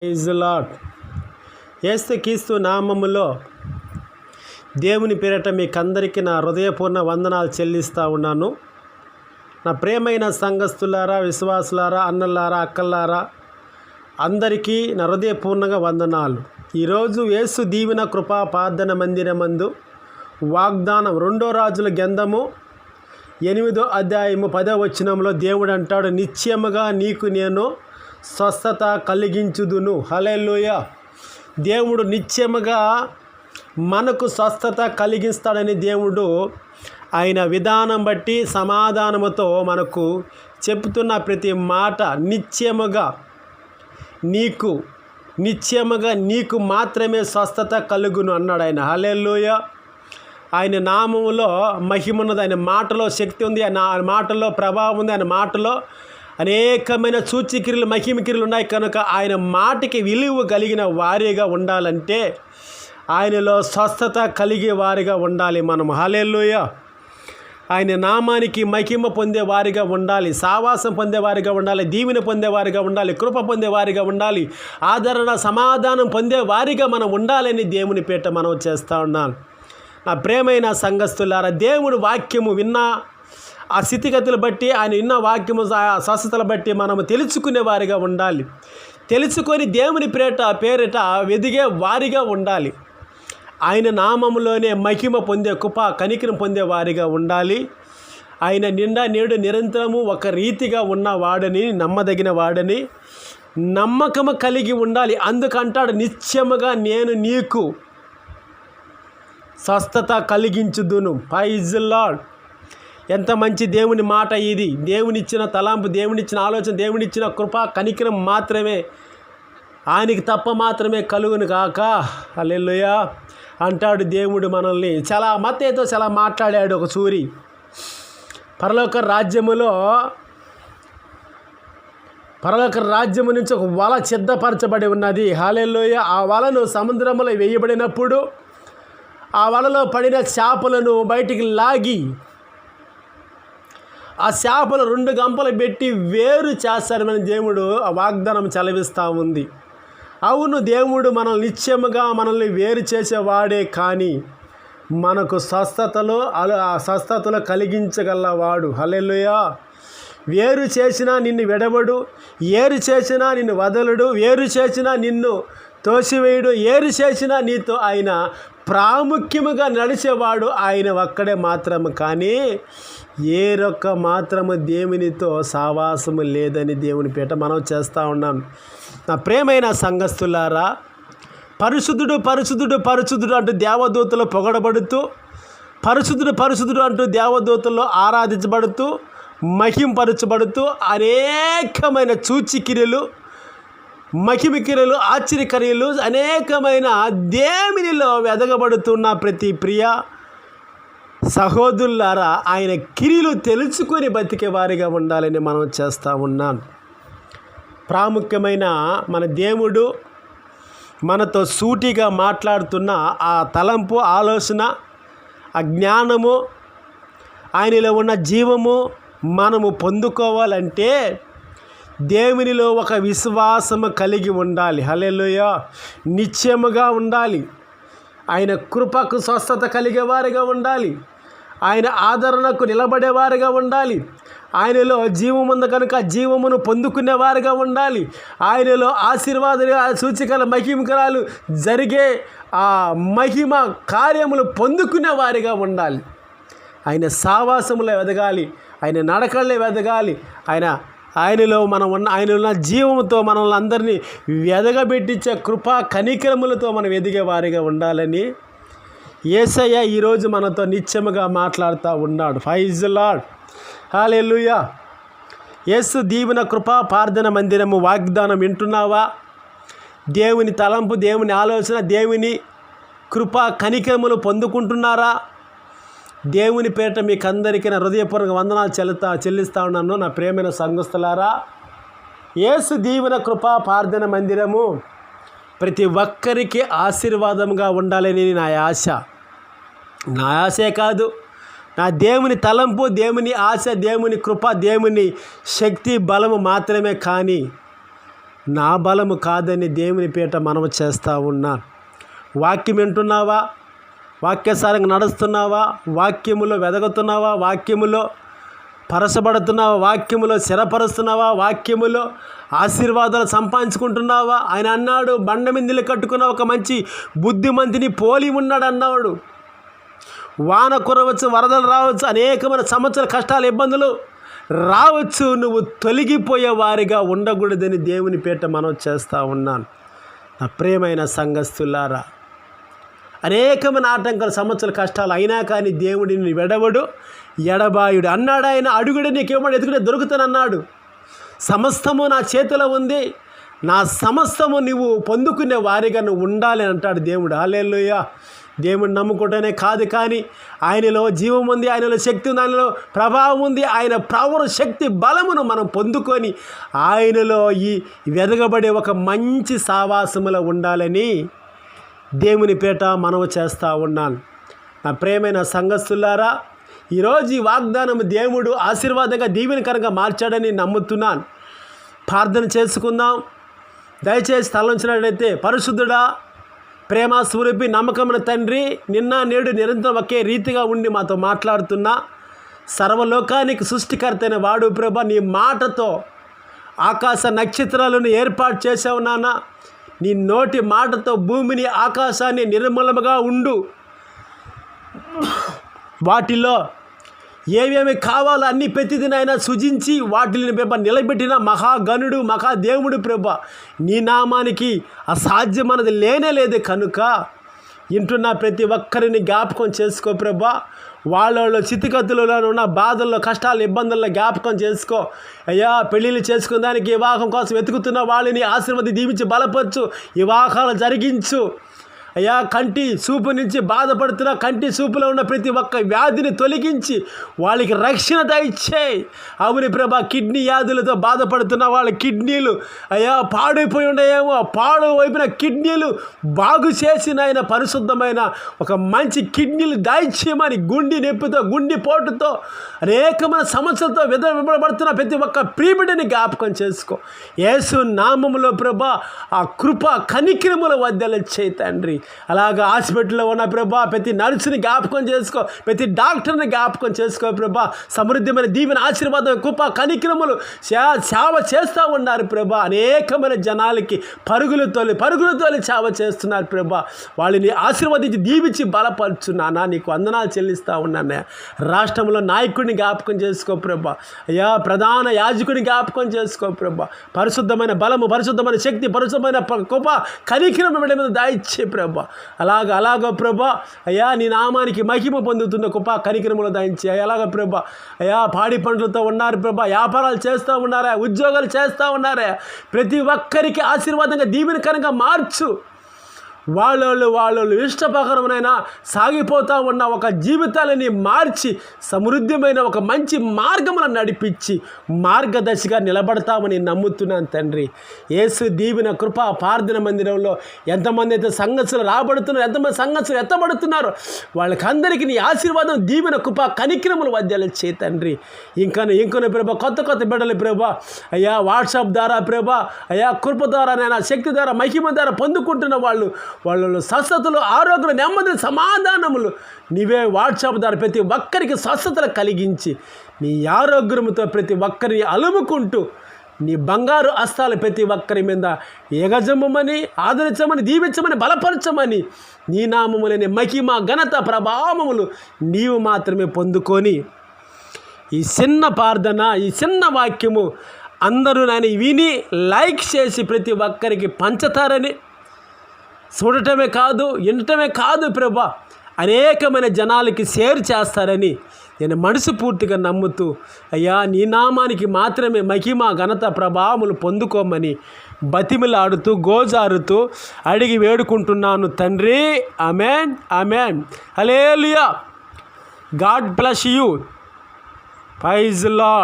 Praise the lord. యేసుక్రీస్తు నామములో దేవుని పేరట మీకందరికీ నా హృదయపూర్ణ వందనాలు చెల్లిస్తూ ఉన్నాను. నా ప్రియమైన సంఘస్థులారా, విశ్వాసులారా, అన్నలారా, అక్కలారా, అందరికీ నా హృదయపూర్ణంగా వందనాలు. ఈరోజు యేసు దీవెన కృపా ప్రార్థన మందిరమందు వాగ్దానం 2 రాజుల గ్రంథము 8వ అధ్యాయము 10వ వచనంలో దేవుడు అంటాడు, నిశ్చయముగా నీకు నేను స్వస్థత కలిగించుదును. హల్లెలూయా. దేవుడు నిశ్చయముగా మనకు స్వస్థత కలిగిస్తాడని దేవుడు ఆయన విధానం బట్టి సమాధానముతో మనకు చెప్తున్న ప్రతి మాట నిశ్చయముగా నీకు మాత్రమే స్వస్థత కలుగును అన్నాడు ఆయన. హల్లెలూయా. ఆయన నామములో మహిమ ఉన్నది, ఆయన మాటలో శక్తి ఉంది, ఆయన మాటలో ప్రభావం ఉంది, ఆయన మాటలో అనేకమైన సూచక్రియలు మహిమక్రియలు ఉన్నాయి. కనుక ఆయన మాటకి విలువ కలిగిన వారిగా ఉండాలంటే ఆయనలో స్వస్థత కలిగే వారిగా ఉండాలి మనం. హల్లెలూయా. ఆయన నామానికి మహిమ పొందేవారిగా ఉండాలి, సావాసం పొందేవారిగా ఉండాలి, దీవెన పొందేవారిగా ఉండాలి, కృప పొందేవారిగా ఉండాలి, ఆదరణ సమాధానం పొందేవారిగా మనం ఉండాలని దేవుని పేట మనం చేస్తూ ఉన్నాను. నా ప్రేమైన సంఘస్థులారా, దేవుడు వాక్యము విన్న ఆ స్థితిగతులు బట్టి, ఆయన విన్న వాక్యము స్వస్థతలు బట్టి మనము తెలుసుకునే వారిగా ఉండాలి. తెలుసుకొని దేవుని పేరిట వెదిగే వారిగా ఉండాలి. ఆయన నామములోనే మహిమ పొందే కృప కనికరం పొందే వారిగా ఉండాలి. ఆయన నిండా నేడు నిరంతరము ఒక రీతిగా ఉన్నవాడని, నమ్మదగిన వాడని నమ్మకము కలిగి ఉండాలి. అందుకంటాడు, నిశ్చయముగా నేను నీకు స్వస్థత కలిగించుదును. Praise the lord. ఎంత మంచి దేవుని మాట ఇది. దేవునిచ్చిన తలాంపు, దేవునిచ్చిన ఆలోచన, దేవునిచ్చిన కృప కనికరం మాత్రమే ఆయనకి తప్ప మాత్రమే కలుగును కాక. హల్లెలూయా అంటాడు దేవుడు మనల్ని. మత్తయితో చాలా మాట్లాడాడు ఒక సూరి. పరలోక రాజ్యము నుంచి ఒక వల సిద్ధపరచబడి ఉన్నది. హల్లెలూయా. ఆ వలను సముద్రంలో వేయబడినప్పుడు ఆ వలలో పడిన చేపలను బయటికి లాగి ఆ చేపలు 2 గంపలు పెట్టి వేరు చేస్తారని దేవుడు ఆ వాగ్దానం చలవిస్తూ ఉంది. అవును, దేవుడు మనల్ని నిశ్చయముగా మనల్ని వేరు చేసేవాడే, కానీ మనకు స్వస్థతలు కలిగించగలవాడు. హల్లెలూయా. వేరు చేసినా నిన్ను విడవడు, ఏరు చేసినా నిన్ను వదలడు, వేరు చేసినా నిన్ను తోసివేయుడు, ఏరు చేసినా నీతో ఆయన ప్రాముఖ్యముగా నడిచేవాడు ఆయన ఒక్కడే మాత్రము. కానీ ఏరొక్క మాత్రము దేవునితో సావాసము లేదని దేవుని పేట మనం చేస్తూ ఉన్నాం. నా ప్రేమైన సంఘస్థులారా, పరిశుద్ధుడు పరిశుద్ధుడు పరిశుద్ధుడు అంటూ దేవదూతలు పొగడబడుతూ, పరిశుద్ధుడు అంటూ దేవదూతల్లో ఆరాధించబడుతూ, మహింపరచబడుతూ అనేకమైన సూచిక్రియలు, మహిమక్రియలు, ఆశ్చర్యక్రియలు, అనేకమైన దేవునిలో వెదగబడుతున్న ప్రతి ప్రియ సహోదరులారా, ఆయన క్రియలు తెలుసుకొని బతికే వారిగా ఉండాలని మనం చేస్తూ ఉన్నాం. ప్రాముఖ్యమైన మన దేవుడు మనతో సూటిగా మాట్లాడుతున్న ఆ తలంపు, ఆలోచన, ఆ జ్ఞానము, ఆయనలో ఉన్న జీవము మనము పొందుకోవాలంటే దేవునిలో ఒక విశ్వాసము కలిగి ఉండాలి. హల్లెలూయా. నిశ్చయముగా ఉండాలి. ఆయన కృపకు స్వస్థత కలిగేవారిగా ఉండాలి. ఆయన ఆదరణకు నిలబడేవారిగా ఉండాలి. ఆయనలో జీవం ఉంది కనుక జీవమును పొందుకునేవారిగా ఉండాలి. ఆయనలో ఆశీర్వాదాలు, సూచికల మహిమకరాలు జరిగే ఆ మహిమ కార్యములు పొందుకునేవారిగా ఉండాలి. ఆయన సావాసములో ఎదగాలి, ఆయన నడకల్లో ఎదగాలి. ఆయనలో ఆయనలో జీవంతో మనల్ని అందరినీ వెదగబెట్టించే కృపా కనికరములతో మనం ఎదిగే వారిగా ఉండాలని యేసయ్య ఈరోజు మనతో నిత్యముగా మాట్లాడుతూ ఉన్నాడు. Praise the Lord. Hallelujah. Yesu దీవెన కృపా ప్రార్థన మందిరము వాగ్దానం వింటున్నావా? దేవుని తలంపు, దేవుని ఆలోచన, దేవుని కృపా కనికరములు పొందుకుంటున్నారా? దేవుని పేరిట మీకు అందరికీ నా హృదయపూర్వక వందనాలు చెల్లిస్తూ ఉన్నాను. నా ప్రియమైన సంఘస్థులారా, యేసు దీవెన కృపా ప్రార్థన మందిరము ప్రతి ఒక్కరికి ఆశీర్వాదంగా ఉండాలని నా ఆశే కాదు, నా దేవుని తలంపు, దేవుని ఆశ, దేవుని కృప, దేవుని శక్తి, బలము మాత్రమే. కానీ నా బలము కాదని దేవుని పేట మనవి చేస్తూ ఉన్నాను. వాక్యం వింటున్నావా? వాక్యసారంగా నడుస్తున్నావా? వాక్యములో వెదగుతున్నావా? వాక్యములో పరసబడుతున్నావా? వాక్యములో స్థిరపరుస్తున్నావా? వాక్యములో ఆశీర్వాదాలు సంపాదించుకుంటున్నావా? ఆయన అన్నాడు, బండ మీద కట్టుకున్న ఒక మంచి బుద్ధిమంతిని పోలి ఉన్నాడు అన్నాడు. వాన కురవచ్చు, వరదలు రావచ్చు, అనేకమైన సంవత్సరాల కష్టాలు, ఇబ్బందులు రావచ్చు, నువ్వు తొలగిపోయే వారిగా ఉండకూడదని దేవుని పేట మనం చేస్తూ ఉన్నాను. నా ప్రియమైన సంఘస్థులారా, అనేకమైన ఆటంకాలు, సంవత్సరాల కష్టాలు అయినా కానీ దేవుడిని వెడవడు, ఎడబాయుడు అన్నాడు. ఆయన అడుగుడు నీకేమో ఎదుగుడే దొరుకుతానన్నాడు. సమస్తము నా చేతిలో ఉంది, నా సమస్తము నువ్వు పొందుకునే వారిగా నువ్వు ఉండాలి అంటాడు దేవుడు. హల్లెలూయా. దేవుడిని నమ్ముకుంటేనే కాదు, కానీ ఆయనలో జీవం ఉంది, ఆయనలో శక్తి ఉంది, ఆయనలో ప్రభావం ఉంది. ఆయన పవర్, శక్తి, బలమును మనం పొందుకొని ఆయనలో ఈ వెదగబడే ఒక మంచి సావాసములో ఉండాలని దేవుని పేట మనవి చేస్తూ ఉన్నాను. నా ప్రియమైన సంఘస్థులారా, ఈరోజు ఈ వాగ్దానం దేవుడు ఆశీర్వాదంగా దీవెనకరంగా మార్చాడని నమ్ముతున్నాను. ప్రార్థన చేసుకుందాం. దయచేసి తలంచినట్లయితే, పరిశుద్ధుడా, ప్రేమ స్వరూపి, నమ్మకమైన తండ్రి, నిన్న నేడు నిరంతరం ఒకే రీతిగా ఉండి మాతో మాట్లాడుతున్నా సర్వలోకానికి సృష్టికర్తైన వాడు ప్రభా, నీ మాటతో ఆకాశ నక్షత్రాలను ఏర్పాటు చేసావు నాన్న. నీ నోటి మాటతో భూమిని, ఆకాశాన్ని నిర్మలముగా ఉండు. వాటిలో ఏమేమి కావాలో అన్ని ప్రతిదీ నాయన సృజించి వాటిని ప్రభ నిలబెట్టిన మహాగణుడు, మహాదేవుడు ప్రభ. నీ నామానికి అసాధ్యమన్నది లేనే లేదు కనుక వింటున్న ప్రతి ఒక్కరిని జ్ఞాపకం చేసుకో ప్రభా. వాళ్ళ స్థితిగతులలో ఉన్న బాధల్లో, కష్టాలు, ఇబ్బందుల్లో జ్ఞాపకం చేసుకో అయ్యా. పెళ్ళిళ్ళు చేసుకునే దానికి, వివాహం కోసం వెతుకుతున్న వాళ్ళని ఆశీర్వది, దీవించి బలపరచు, వివాహాలు జరిగించు అయ్యా. కంటి చూపు నుంచి బాధపడుతున్న, కంటి చూపులో ఉన్న ప్రతి ఒక్క వ్యాధిని తొలగించి వాళ్ళకి రక్షణ దయచేయి. అవుని ప్రభా, కిడ్నీ వ్యాధులతో బాధపడుతున్న వాళ్ళ కిడ్నీలు అయ్యా పాడైపోయి ఉన్నాయేమో, పాడు వైపున కిడ్నీలు బాగు చేసిన ఆయన పరిశుద్ధమైన ఒక మంచి కిడ్నీలు దయచేయమని, గుండె నొప్పితో, గుండె పోటుతో, అనేకమైన సమస్యలతో విధపడుతున్న ప్రతి ఒక్క ప్రియబిడ్డని జ్ఞాపకం చేసుకో. యేసు నామములో ప్రభా, ఆ కృప కనికరముల వద్దల చేయి తండ్రి. అలాగా హాస్పిటల్లో ఉన్న ప్రభా, ప్రతి నర్సుని జ్ఞాపకం చేసుకో, ప్రతి డాక్టర్ని జ్ఞాపకం చేసుకో ప్రభా. సమృద్ధిమైన దీవెన, ఆశీర్వాదం, కృప కనికరములు సేవ చేస్తూ ఉన్నారు ప్రభా. అనేకమైన జనాలకి పరుగులతోలి సేవ చేస్తున్నారు ప్రభా. వాళ్ళని ఆశీర్వదించి దీవించి బలపరుచున్నానా, నీకు వందనాలు చెల్లిస్తూ ఉన్నాను. రాష్ట్రంలో నాయకుడిని జ్ఞాపకం చేసుకో ప్రభా. అయ్యా, ప్రధాన యాజకుడిని జ్ఞాపకం చేసుకో ప్రభా. పరిశుద్ధమైన బలము, పరిశుద్ధమైన శక్తి, పరిశుద్ధమైన కృప కనికరం మీద దాయిచ్చే ప్రభా. అలాగో ప్రభా అయ్యా, నీ నామానికి మహిమ పొందుతున్న కృప కనికరములు దాయించి అలాగ ప్రభా. అయ్యా, పాడి పంటలతో ఉన్నారు ప్రభా, వ్యాపారాలు చేస్తూ ఉన్నారా, ఉద్యోగాలు చేస్తూ ఉన్నారా, ప్రతి ఒక్కరికి ఆశీర్వాదంగా దీవెనకరంగా మార్చు. వాళ్ళు ఇష్టప్రకారమైన సాగిపోతూ ఉన్న ఒక జీవితాలని మార్చి సమృద్ధిమైన ఒక మంచి మార్గములను నడిపించి మార్గదర్శిగా నిలబడతామని నమ్ముతున్నాను తండ్రి. యేసు దీవెన కృప ప్రార్థన మందిరంలో ఎంతమంది అయితే సంఘస్థులు రాబడుతున్నారు, ఎంతమంది సంఘస్థులు ఎత్తబడుతున్నారు, వాళ్ళకందరికీ నీ ఆశీర్వాదం, దీవెన కృప కనికరములు వద్యాలు చేయి తండ్రి. ఇంకొన ప్రభా, కొత్త బిడ్డలు ప్రభా అయ్యా, వాట్సాప్ ద్వారా ప్రభా అయ్యా, కృప ద్వారా నైనా, శక్తి ద్వారా, మహిమ ద్వారా పొందుకుంటున్న వాళ్ళలో స్వస్థతలు, ఆరోగ్యం, నెమ్మది, సమాధానములు నీవే వాట్సాప్ ద్వారా ప్రతి ఒక్కరికి స్వస్థతలు కలిగించి నీ ఆరోగ్యముతో ప్రతి ఒక్కరిని అలుముకుంటూ నీ బంగారు హస్తాలు ప్రతి ఒక్కరి మీద ఎగజమ్మని, ఆదరించమని, దీవించమని, బలపరచమని, నీ నామములని మహిమ, ఘనత, ప్రభావములు నీవు మాత్రమే పొందుకొని ఈ చిన్న ప్రార్థన, ఈ చిన్న వాక్యము అందరూ నాయన విని లైక్ చేసి ప్రతి ఒక్కరికి పంచుతారని, చూడటమే కాదు, వినటమే కాదు ప్రభా, అనేకమైన జనాలకి షేర్ చేస్తారని నేను మనస్ఫూర్తిగా నమ్ముతూ అయ్యా, నీ నామానికి మాత్రమే మహిమ, ఘనత, ప్రభావములు పొందుకోమని బతిమిలాడుతూ, గోజారుతూ అడిగి వేడుకుంటున్నాను తండ్రి. Amen, amen. Hallelujah. God bless you. Praise the lord.